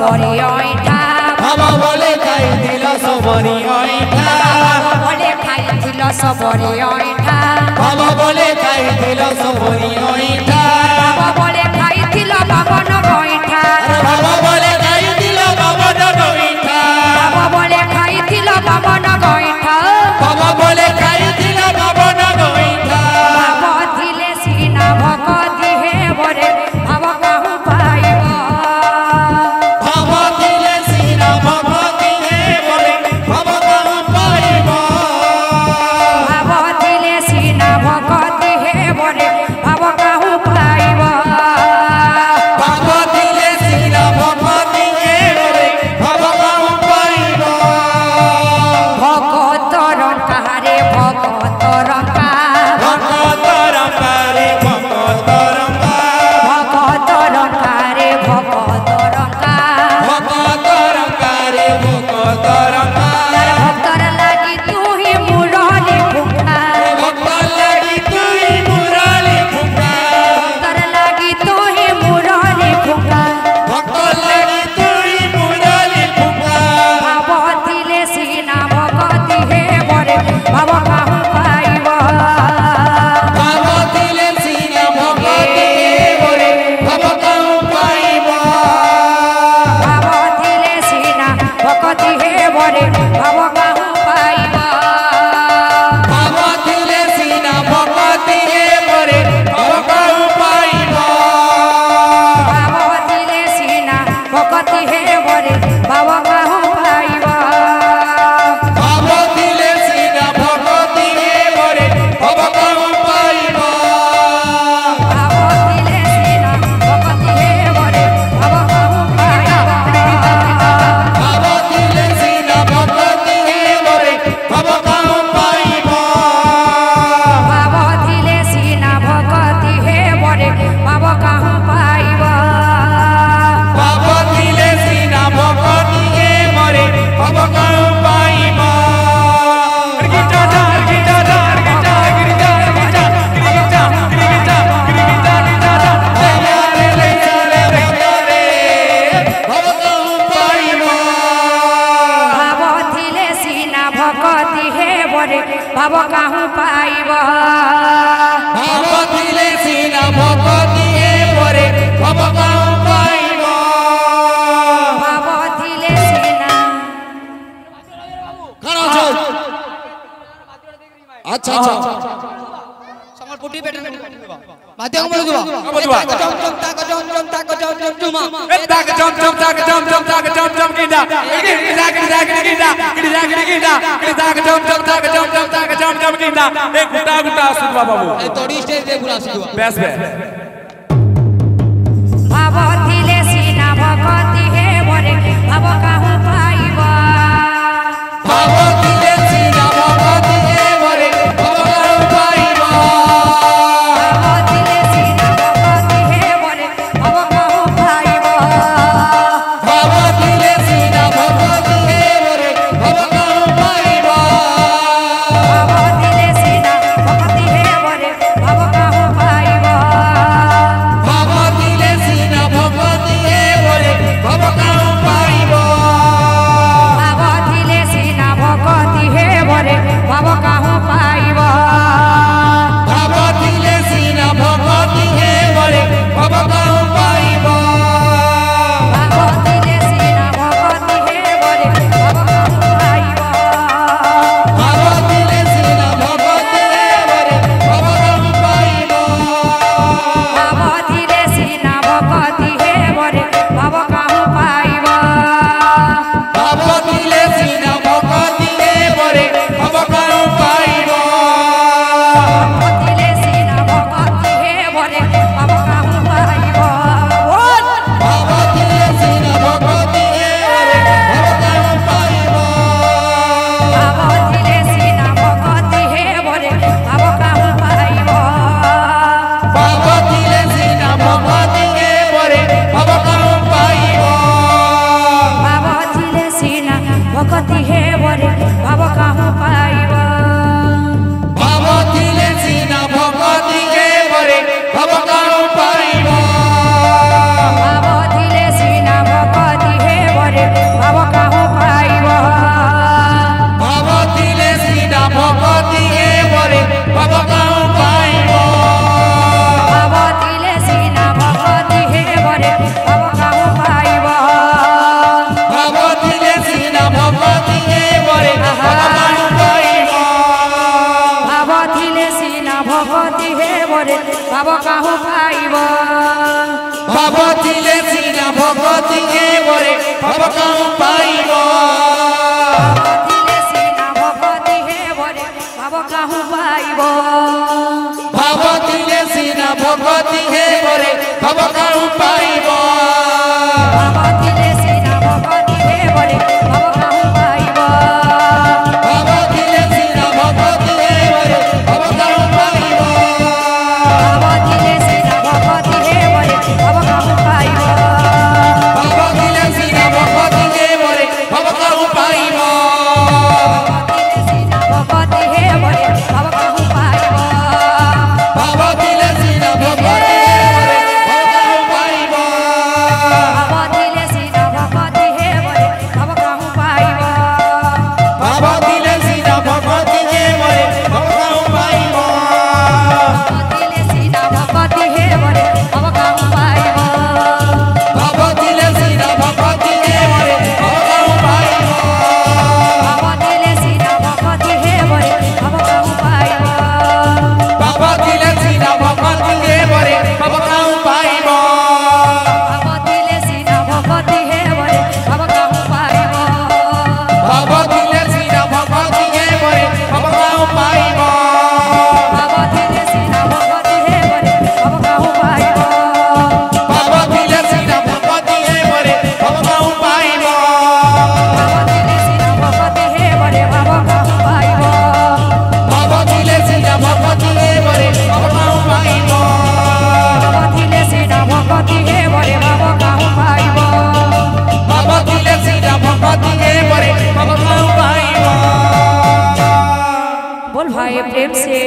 सबरी ओइठा बाबा बोले खाइथिल सबरी ओइठा बोले खाइथिल सबरी ओइठा बाबा बोले खाइथिल सबरी ओइठा बाबा बोले खाइथिल बाबन गोइठा बाबा बोले खाइथिल बाबन गोइठा बाबा बोले खाइथिल बाबन गोइठा बाबा बोले खाइथिल बाबन गोइठा बाबा थिले सीना भगति हे बरे भाव कहु पाइब बाबा थिले सीना भगति हे बरे भाव कहु पाइब बाबा थिले सीना भगति हे बरे भाव कहु पाइब बाबा थिले सीना भगति हे बरे भाव कहु पाइब भगत रंकारे भगत रंका भगत रंकारे भगत रंका भगत रंकारे भगत रंका भगत रंकारे भगत रंका भक्तर लागी तू ही मुरली फुका भगत लगी तुई मुरली फुका भक्तर लागी तू ही मुरली फुका भगत लगी तुई मुरली फुका भाव थिले सीना भगति हे बरे भाव कहु पाइब बाबा थिले सीना भगति हे बरे भाव कहु पाइब भाव थिले सीना भगति हे बरे भाव कहु पाइब बाबा थिले सीना भगति हे बरे भाव कहु पाइब भाव थिले सीना भगति हे बरे भाव कहु पाइब बाबा थिले सीना भगति हे बरे भाव कहु पाइब भाव थिले सीना भगति हे बरे भाव कहु पाइब बाबा थिले सीना भगति हे बरे भाव कहु पाइब भाव थिले सीना भगति हे बरे भाव कहु पाइब बाबा थिले सीना भगति हे बरे भाव कहु पाइब भाव कहु पाइब भाव थिले सीना भगति हे बरे भाव कहु पाइब बाबा थिले सीना भगति हे बरे भाव कहु पाइब भाव थिले सीना अच्छा अच्छा समर्पुटी बेटे माध्यम बोल दुआ जम जम ताक जम जम ताक जम जम जुमा ताक जम जम ताक जम जम ताक जम जम गिंडा गिंडा गिंडा गिंडा गिंडा गिंडा ताक जम जम ताक जम जम ताक जम जम गिंडा एक गुटा गुटा सुदवा बाबू ए तोड़ी स्टेज दे पूरा सिदुआ बेस बे भाव थिले सीना भगति हे बरे भाव कहु पाइब बाबा थिले सीना भगति हे बरे भाव कहु पाइब भाव थिले सीना भगति हे बरे भाव कहु पाइब बाबा थिले सीना भगति हे बरे भाव कहु पाइब भाव थिले सीना भगति हे बरे भाव कहु पाइब बाबा थिले सीना भगति हे बरे भाव कहु पाइब भाव थिले सीना भगति हे बरे भाव कहु पाइब बाबा थिले सीना भगति हे बरे भाव कहु पाइब भाव थिले सीना भगति हे बरे भाव कहु पाइब बाबा थिले सीना भगति हे बरे भाव कहु पाइब भाव थिले सीना भगति हे बरे भाव कहु पाइब बाबा थिले सीना भगति हे बरे भाव कहु पाइब थिले सीना भगति हे बरे भाव कहु पाइब बाबा थिले सीना भगति हे बरे भाव कहु पाइब भाव थिले सीना भगति हे बरे भाव कहु पाइब बाबा थिले सीना भगति हे बरे भाव कहु पाइब भाव थिले सीना भगति हे बरे भाव कहु पाइब बाबा थिले सीना भगति हे बरे भाव कहु पाइब भाव थिले सीना भगति हे ভাব কাহু পাইব ভাব দিলে সিনা ভগতি হে বরে ভাব কাহু পাইব দিলে সিনা ভগতি হে বরে ভাব কাহু পাইব ভাব দিলে সিনা ভগতি হে বরে ভাব কাহু পাইব ভাব দিলে সিনা ভগতি হে বরে ভাব কাহু পাইব ভাব দিলে সিনা ভগতি হে বরে ভাব কাহু পাইব ভাব দিলে সিনা ভগতি হে বরে ভাব কাহু পাইব ভাব দিলে সিনা ভগতি হে বরে ভাব কাহু পাইব দিলে সিনা ভগতি হে বরে ভাব কাহু পাইব ভাব দিলে সিনা ভগতি হে বরে ভাব কাহু পাইব ভাব দিলে সিনা ভগতি হে বরে ভাব কাহু পাইব ভাব দিলে সিনা ভগতি হে বরে ভাব কাহু পাইব দিলে সিনা ভগতি হে বরে ভাব কাহু পাইব ভাব দিলে সিনা ভগতি হে বরে ভাব কাহু পাইব ভাব দিলে সিনা ভগতি হে বরে ভাব কাহু পাইব ভাব দিলে সিনা ভগতি হে বরে ভাব কাহু পাইব ভাব দিলে সিনা ভগতি হে বরে ভাব কাহু পাইব ভাব দিলে সিনা ভগতি হে বরে ভাব কাহু পাইব ভাব দিলে সিনা ভগতি হে বরে ভাব কাহু পাইব ভাব দিলে সিনা ভগতি হে বরে ভাব কাহু পাইব ভাব দিলে সিনা ভগতি হে বরে ভাব কাহু পাইব ভাব দিলে সিনা ভগতি হে বরে ভাব কাহু পাইব ভাব দিলে সিনা ভগতি হে বরে ভাব কাহু পাইব ভাব দিলে সিনা ভগতি হে বরে ভাব কাহু পাইব बोल भाई प्रेम से